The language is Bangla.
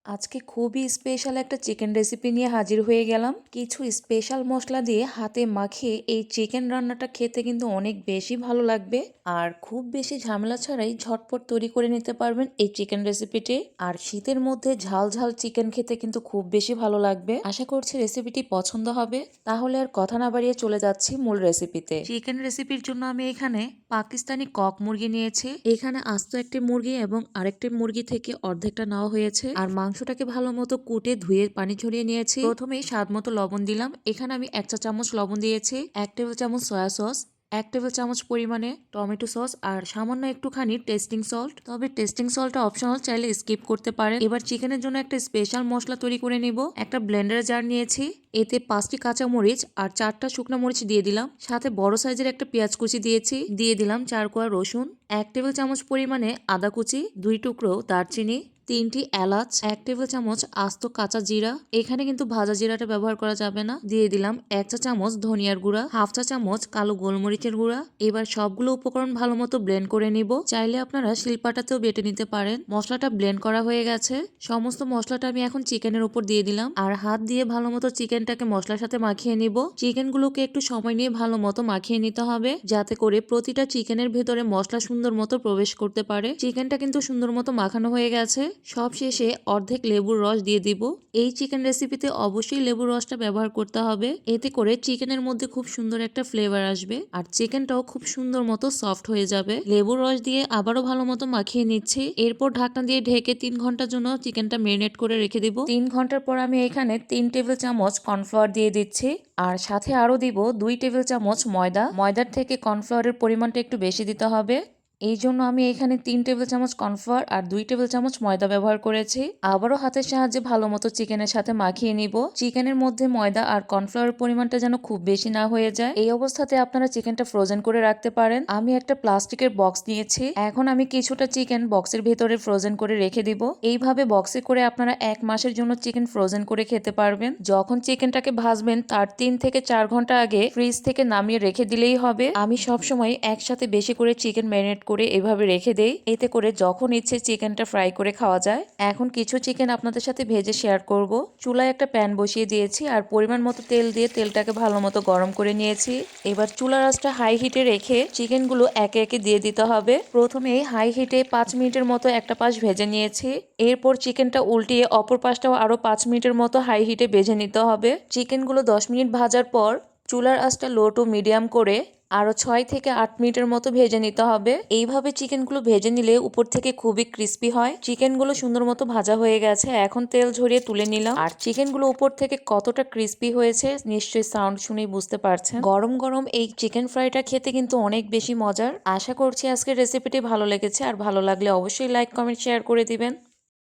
আজকে খুবই স্পেশাল একটা চিকেন রেসিপি নিয়ে হাজির হয়ে গেলাম। কিছু স্পেশাল মশলা দিয়ে হাতে মাখিয়ে এই চিকেন রান্নাটা খেতে কিন্তু অনেক বেশি ভালো লাগবে, আর খুব বেশি ঝামেলা ছাড়াই ঝটপট তৈরি করে নিতে পারবেন এই চিকেন রেসিপিটি। আর শীতের মধ্যে ঝাল ঝাল চিকেন খেতে কিন্তু খুব বেশি ভালো লাগবে। আশা করছি রেসিপিটি পছন্দ হবে। তাহলে আর কথা না বাড়িয়ে চলে যাচ্ছি মূল রেসিপিতে। চিকেন রেসিপির জন্য আমি এখানে পাকিস্তানি কক মুরগি নিয়েছি। এখানে আস্ত একটি মুরগি এবং আরেকটি মুরগি থেকে অর্ধেকটা নেওয়া হয়েছে। আর মাংসটাকে ভালো মতো কুটে ধুয়ে পানি ঝরিয়ে নিয়েছি। প্রথমেই স্বাদ মতো লবণ দিলাম। এখানে আমি 1 চা চামচ লবণ দিয়েছি, 1 টেবিল চামচ সয়া সস, 1 টেবিল চামচ পরিমাণে টমেটো সস, আর সামান্য একটুখানি টেস্টিং সল্ট। তবে টেস্টিং সল্টটা অপশনাল, চাইলে স্কিপ করতে পারেন। এবার চিকেনের জন্য একটা স্পেশাল মশলা তৈরি করে নিব। একটা ব্লেন্ডার জার নিয়েছি, এতে 5টি কাঁচা মরিচ আর 4টা শুকনো মরিচ দিয়ে দিলাম। সাথে বড় সাইজের একটা পেঁয়াজ কুচি দিয়েছি, দিয়ে দিলাম 4 কোয়া রসুন, 1 টেবিল চামচ পরিমাণে আদা কুচি, 2 টুকরো দারচিনি, 3টি এলাচ, 1 টেবিল চামচ আস্ত কাঁচা জিরা, এখানে কিন্তু ভাজা জিরাটা ব্যবহার করা যাবে না। দিয়ে দিলাম 1 চা চামচ ধনিয়ার গুঁড়া, 1/2 চা চামচ কালো গোলমরিচের গুঁড়া। এবার সবগুলো উপকরণ ভালো মতো ব্লেন্ড করে নিব। চাইলে আপনারা শিলপাটাতেও বেটে নিতে পারেন। মশলাটা ব্লেন্ড করা হয়ে গেছে। সমস্ত মশলাটা আমি এখন চিকেনের উপর দিয়ে দিলাম, আর হাত দিয়ে ভালো মতো চিকেনটাকে মশলার সাথে মাখিয়ে নিব। চিকেনগুলোকে একটু সময় নিয়ে ভালো মতো মাখিয়ে নিতে হবে, যাতে করে প্রতিটা চিকেনের ভেতরে মশলা সুন্দর মতো প্রবেশ করতে পারে। চিকেনটা কিন্তু সুন্দর মতো মাখানো হয়ে গেছে। সব শেষে অর্ধেক লেবুর রস দিয়ে দিব। এই চিকেন রেসিপিতে অবশ্যই লেবুর রসটা ব্যবহার করতে হবে, এতে করে চিকেনের মধ্যে খুব সুন্দর একটা ফ্লেভার আসবে, আর চিকেনটাও খুব সুন্দর মতো সফট হয়ে যাবে। লেবুর রস দিয়ে আবারও ভালো মতো মাখিয়ে নিচ্ছি। এরপর ঢাকনা দিয়ে ঢেকে 3 ঘন্টার জন্য চিকেনটা মেরিনেট করে রেখে দিব। 3 ঘন্টার পর আমি এখানে 3 টেবিল চামচ কর্নফ্লাওয়ার দিয়ে দিচ্ছি, আর সাথে আরো দিব 2 টেবিল চামচ ময়দা। ময়দার থেকে কর্নফ্লাওয়ারের পরিমাণটা একটু বেশি দিতে হবে। এই জন্য আমি এখানে 3 টেবিল চামচ কর্নফ্লাওয়ার আর 2 টেবিল চামচ ময়দা ব্যবহার করেছি। আবারও হাতের সাহায্যে ভালো মতো চিকেনের সাথে মাখিয়ে নিব। চিকেনের মধ্যে ময়দা আর কর্নফ্লাওয়ারের পরিমাণটা যেন খুব বেশি না হয়ে যায়। এই অবস্থাতে আপনারা চিকেনটা ফ্রোজেন করে রাখতে পারেন। আমি একটা প্লাস্টিকের বক্স নিয়েছি। এখন আমি কিছুটা চিকেন বক্সের ভেতরে ফ্রোজেন করে রেখে দিব। এইভাবে বক্সে করে আপনারা 1 মাসের জন্য চিকেন ফ্রোজেন করে খেতে পারবেন। যখন চিকেনটাকে ভাজবেন তার 3 থেকে 4 ঘন্টা আগে ফ্রিজ থেকে নামিয়ে রেখে দিলেই হবে। আমি সবসময় একসাথে বেশি করে চিকেন ম্যারিনেট করে এভাবে রেখে দেই, এতে করে যখন ইচ্ছে চিকেনটা ফ্রাই করে খাওয়া যায়। এখন কিছু চিকেন আপনাদের সাথে ভেজে শেয়ার করব। চুলায় একটা প্যান বসিয়ে দিয়েছি, আর পরিমাণ মতো তেল দিয়ে তেলটাকে ভালো মতো গরম করে নিয়েছি। এবার চুলার আঁচটা হাই হিটে রেখে চিকেনগুলো একে একে দিয়ে দিতে হবে। প্রথমে হাই হিটে 5 মিনিটের মতো একটা পাশ ভেজে নিয়েছি। এরপর চিকেনটা উল্টিয়ে অপর পাশটাও আরো 5 মিনিটের মতো হাই হিটে ভেজে নিতে হবে। চিকেনগুলো 10 মিনিট ভাজার পর চুলার আঁচটা লো টু মিডিয়াম করে আরো 6 থেকে 8 মিনিটের মতো ভেজে নিতে হবে। এইভাবে চিকেনগুলো ভেজে নিলে উপর থেকে খুবই ক্রিস্পি হয়। চিকেনগুলো সুন্দর মতো ভাজা হয়ে গেছে, এখন তেল ঝরিয়ে তুলে নিলাম। আর চিকেনগুলো উপর থেকে কতটা ক্রিস্পি হয়েছে নিশ্চয়ই সাউন্ড শুনেই বুঝতে পারছেন। গরম গরম এই চিকেন ফ্রাইটা খেতে কিন্তু অনেক বেশি মজার। আশা করছি আজকের রেসিপিটি ভালো লেগেছে, আর ভালো লাগলে অবশ্যই লাইক কমেন্ট শেয়ার করে দিবেন।